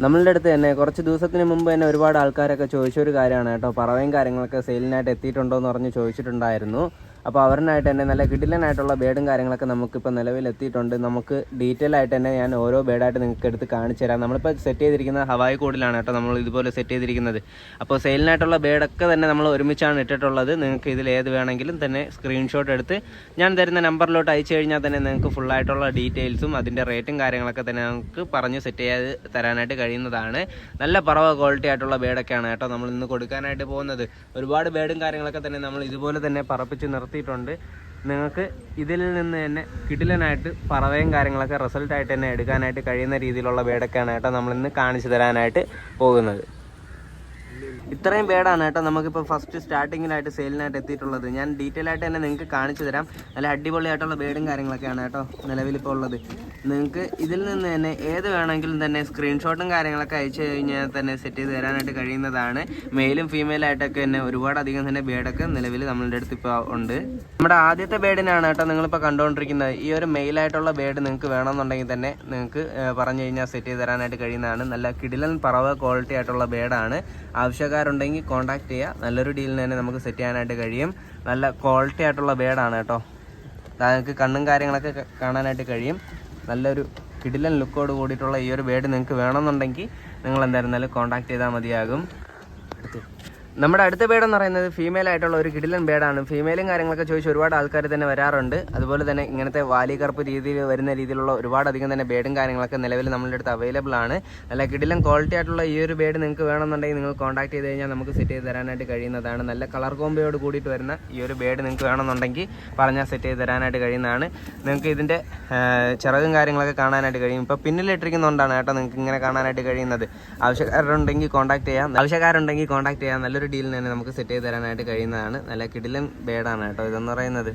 നമ്മളുടെ അടുത്ത് തന്നെ കുറച്ച് ദിവസത്തിന് മുമ്പ് തന്നെ ഒരുപാട് ആൾക്കാരൊക്കെ ചോദിച്ചൊരു കാര്യമാണ് കേട്ടോ, പറവയും കാര്യങ്ങളൊക്കെ സെയിലിനായിട്ട് എത്തിയിട്ടുണ്ടോ എന്ന് പറഞ്ഞ് ചോദിച്ചിട്ടുണ്ടായിരുന്നു. അപ്പോൾ അവരിനായിട്ട് തന്നെ നല്ല കിടിലനായിട്ടുള്ള ബേഡും കാര്യങ്ങളൊക്കെ നമുക്കിപ്പോൾ നിലവിൽ എത്തിയിട്ടുണ്ട്. നമുക്ക് ഡീറ്റെയിൽ ആയിട്ട് തന്നെ ഞാൻ ഓരോ ബേഡായിട്ട് നിങ്ങൾക്ക് എടുത്ത് കാണിച്ചു തരാം. നമ്മളിപ്പോൾ സെറ്റ് ചെയ്തിരിക്കുന്നത് ഹവായി കോഡിലാണ് കേട്ടോ നമ്മൾ ഇതുപോലെ സെറ്റ് ചെയ്തിരിക്കുന്നത്. അപ്പോൾ സെയിലിനായിട്ടുള്ള ബേഡൊക്കെ തന്നെ നമ്മൾ ഒരുമിച്ചാണ് ഇട്ടിട്ടുള്ളത്. നിങ്ങൾക്ക് ഇതിൽ ഏത് വേണമെങ്കിലും തന്നെ സ്ക്രീൻഷോട്ട് എടുത്ത് ഞാൻ തരുന്ന നമ്പറിലോട്ട് അയച്ചു കഴിഞ്ഞാൽ തന്നെ നിങ്ങൾക്ക് ഫുള്ളായിട്ടുള്ള ഡീറ്റെയിൽസും അതിൻ്റെ റേറ്റും കാര്യങ്ങളൊക്കെ തന്നെ നമുക്ക് പറഞ്ഞ് സെറ്റ് ചെയ്ത് തരാനായിട്ട് കഴിയുന്നതാണ്. നല്ല പറവ ക്വാളിറ്റി ആയിട്ടുള്ള ബേഡൊക്കെയാണ് കേട്ടോ നമ്മൾ ഇന്ന് കൊടുക്കാനായിട്ട് പോകുന്നത്. ഒരുപാട് ബേഡും കാര്യങ്ങളൊക്കെ തന്നെ നമ്മൾ ഇതുപോലെ തന്നെ പറപ്പിച്ച് നിർത്തിയിട്ടുണ്ട്. നിങ്ങൾക്ക് ഇതിൽ നിന്ന് തന്നെ കിടിലനായിട്ട് പറവയും കാര്യങ്ങളൊക്കെ റിസൾട്ടായിട്ട് തന്നെ എടുക്കാനായിട്ട് കഴിയുന്ന രീതിയിലുള്ള ബേഡൊക്കെയാണ് കേട്ടോ നമ്മളിന്ന് കാണിച്ചു തരാനായിട്ട് പോകുന്നത്. ഇത്രയും ബേഡാണ് കേട്ടോ നമുക്കിപ്പോൾ ഫസ്റ്റ് സ്റ്റാർട്ടിങ്ങിലായിട്ട് സെയിലിനായിട്ട് എത്തിയിട്ടുള്ളത്. ഞാൻ ഡീറ്റെയിൽ ആയിട്ട് തന്നെ നിങ്ങൾക്ക് കാണിച്ചു തരാം. നല്ല അടിപൊളിയായിട്ടുള്ള ബേഡും കാര്യങ്ങളൊക്കെയാണ് കേട്ടോ നിലവിലിപ്പോൾ ഉള്ളത്. നിങ്ങൾക്ക് ഇതിൽ നിന്ന് തന്നെ ഏത് വേണമെങ്കിലും തന്നെ സ്ക്രീൻഷോട്ടും കാര്യങ്ങളൊക്കെ അയച്ചു കഴിഞ്ഞാൽ തന്നെ സെറ്റ് ചെയ്ത് തരാനായിട്ട് കഴിയുന്നതാണ്. മെയിലും ഫീമെയിലായിട്ടൊക്കെ തന്നെ ഒരുപാടധികം തന്നെ ബേഡൊക്കെ നിലവിൽ നമ്മളുടെ അടുത്ത് ഇപ്പോൾ ഉണ്ട്. നമ്മുടെ ആദ്യത്തെ ബേഡിനാണ് കേട്ടോ നിങ്ങളിപ്പോൾ കണ്ടുകൊണ്ടിരിക്കുന്നത്. ഈ ഒരു മെയിലായിട്ടുള്ള ബേഡ് നിങ്ങൾക്ക് വേണമെന്നുണ്ടെങ്കിൽ തന്നെ നിങ്ങൾക്ക് പറഞ്ഞു കഴിഞ്ഞാൽ സെറ്റ് ചെയ്ത് തരാനായിട്ട് കഴിയുന്നതാണ്. നല്ല കിടിലൻ പറവ ക്വാളിറ്റി ആയിട്ടുള്ള ബേഡാണ്. ആവശ്യക്കാരുണ്ടെങ്കിൽ കോൺടാക്ട് ചെയ്യുക. നല്ലൊരു ഡീലിന് തന്നെ നമുക്ക് സെറ്റ് ചെയ്യാനായിട്ട് കഴിയും. നല്ല ക്വാളിറ്റി ആയിട്ടുള്ള ബേഡാണ് കേട്ടോ. നിങ്ങൾക്ക് കണ്ണും കാര്യങ്ങളൊക്കെ കാണാനായിട്ട് കഴിയും. നല്ലൊരു കിടിലൻ ലുക്കോട് കൂടിയിട്ടുള്ള ഈ ഒരു ബേഡ് നിങ്ങൾക്ക് വേണമെന്നുണ്ടെങ്കിൽ നിങ്ങൾ എന്തായിരുന്നാലും കോൺടാക്ട് ചെയ്താൽ മതിയാകും. നമ്മുടെ അടുത്ത ബേഡെന്ന് പറയുന്നത് ഫീമെയിൽ ആയിട്ടുള്ള ഒരു കിടിലൻ ബേഡാണ്. ഫീമെയിലും കാര്യങ്ങളൊക്കെ ചോദിച്ച് ഒരുപാട് ആൾക്കാർ തന്നെ വരാറുണ്ട്. അതുപോലെ തന്നെ ഇങ്ങനത്തെ വാലികറുപ്പ് രീതിയിൽ വരുന്ന രീതിയിലുള്ള ഒരുപാടധികം തന്നെ ബേഡും കാര്യങ്ങളൊക്കെ നിലവിൽ നമ്മളുടെ അടുത്ത് അവൈലബിൾ ആണ്. നല്ല കിടിലൻ ക്വാളിറ്റി ആയിട്ടുള്ള ഈ ഒരു ബേഡ് നിങ്ങൾക്ക് വേണമെന്നുണ്ടെങ്കിൽ നിങ്ങൾ കോൺടാക്ട് ചെയ്ത് കഴിഞ്ഞാൽ നമുക്ക് സെറ്റ് ചെയ്ത് തരാനായിട്ട് കഴിയുന്നതാണ്. നല്ല കളർ കോംബോയോട് കൂടിയിട്ട് വരുന്ന ഈ ഒരു ബേഡ് നിങ്ങൾക്ക് വേണമെന്നുണ്ടെങ്കിൽ പറഞ്ഞാൽ സെറ്റ് ചെയ്ത് തരാനായിട്ട് കഴിയുന്നതാണ്. നിങ്ങൾക്ക് ഇതിൻ്റെ ചിറകും കാര്യങ്ങളൊക്കെ കാണാനായിട്ട് കഴിയും. ഇപ്പോൾ പിന്നിലിട്ടിരിക്കുന്നതുകൊണ്ടാണ് കേട്ടോ നിങ്ങൾക്ക് ഇങ്ങനെ കാണാനായിട്ട് കഴിയുന്നത്. ആവശ്യക്കാരുണ്ടെങ്കിൽ കോൺടാക്ട് ചെയ്യാം. നല്ലൊരു ഡീലിന് തന്നെ നമുക്ക് സെറ്റ് ചെയ്ത് തരാനായിട്ട് കഴിയുന്നതാണ്. നല്ല കിടിലൻ ബേഡാണ് കേട്ടോ ഇതെന്ന് പറയുന്നത്.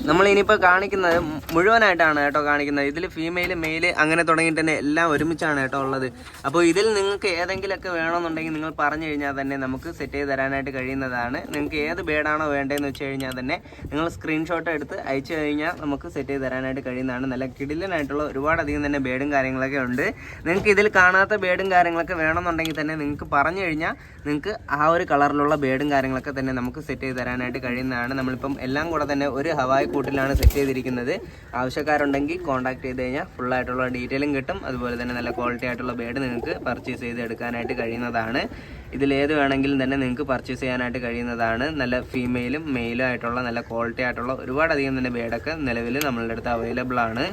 നമ്മൾ ഇനിയിപ്പോൾ കാണിക്കുന്നത് മുഴുവനായിട്ടാണ് കേട്ടോ കാണിക്കുന്നത്. ഇതിൽ ഫീമെയിൽ മെയിൽ അങ്ങനെ തുടങ്ങിയിട്ട് തന്നെ എല്ലാം ഒരുമിച്ചാണ് കേട്ടോ ഉള്ളത്. അപ്പോൾ ഇതിൽ നിങ്ങൾക്ക് ഏതെങ്കിലുമൊക്കെ വേണമെന്നുണ്ടെങ്കിൽ നിങ്ങൾ പറഞ്ഞു കഴിഞ്ഞാൽ തന്നെ നമുക്ക് സെറ്റ് ചെയ്ത് തരാനായിട്ട് കഴിയുന്നതാണ്. നിങ്ങൾക്ക് ഏത് ബേഡാണോ വേണ്ടതെന്ന് വെച്ച് കഴിഞ്ഞാൽ തന്നെ നിങ്ങൾ സ്ക്രീൻഷോട്ട് എടുത്ത് അയച്ചു കഴിഞ്ഞാൽ നമുക്ക് സെറ്റ് ചെയ്ത് തരാനായിട്ട് കഴിയുന്നതാണ്. നല്ല കിടിലനായിട്ടുള്ള ഒരുപാടധികം തന്നെ ബേഡും കാര്യങ്ങളൊക്കെ ഉണ്ട്. നിങ്ങൾക്ക് ഇതിൽ കാണാത്ത ബേഡും കാര്യങ്ങളൊക്കെ വേണമെന്നുണ്ടെങ്കിൽ തന്നെ നിങ്ങൾക്ക് പറഞ്ഞു കഴിഞ്ഞാൽ നിങ്ങൾക്ക് ആ ഒരു കളറിലുള്ള ബേഡും കാര്യങ്ങളൊക്കെ തന്നെ നമുക്ക് സെറ്റ് ചെയ്ത് തരാനായിട്ട് കഴിയുന്നതാണ്. നമ്മളിപ്പം എല്ലാം കൂടെ തന്നെ ഒരു ഹവായി കൂട്ടിലാണ് സെറ്റ് ചെയ്തിരിക്കുന്നത്. ആവശ്യക്കാരുണ്ടെങ്കിൽ കോൺടാക്ട് ചെയ്ത് കഴിഞ്ഞാൽ ഫുള്ളായിട്ടുള്ള ഡീറ്റെയിലും കിട്ടും. അതുപോലെ തന്നെ നല്ല ക്വാളിറ്റി ആയിട്ടുള്ള ബേഡ് നിങ്ങൾക്ക് പർച്ചേസ് ചെയ്ത് എടുക്കാനായിട്ട് കഴിയുന്നതാണ്. ഇതിലേത് വേണമെങ്കിലും തന്നെ നിങ്ങൾക്ക് പർച്ചേസ് ചെയ്യാനായിട്ട് കഴിയുന്നതാണ്. നല്ല ഫീമെയിലും മെയിലും ആയിട്ടുള്ള നല്ല ക്വാളിറ്റി ആയിട്ടുള്ള ഒരുപാടധികം തന്നെ ബേഡൊക്കെ നിലവിൽ നമ്മളുടെ അടുത്ത് അവൈലബിൾ ആണ്.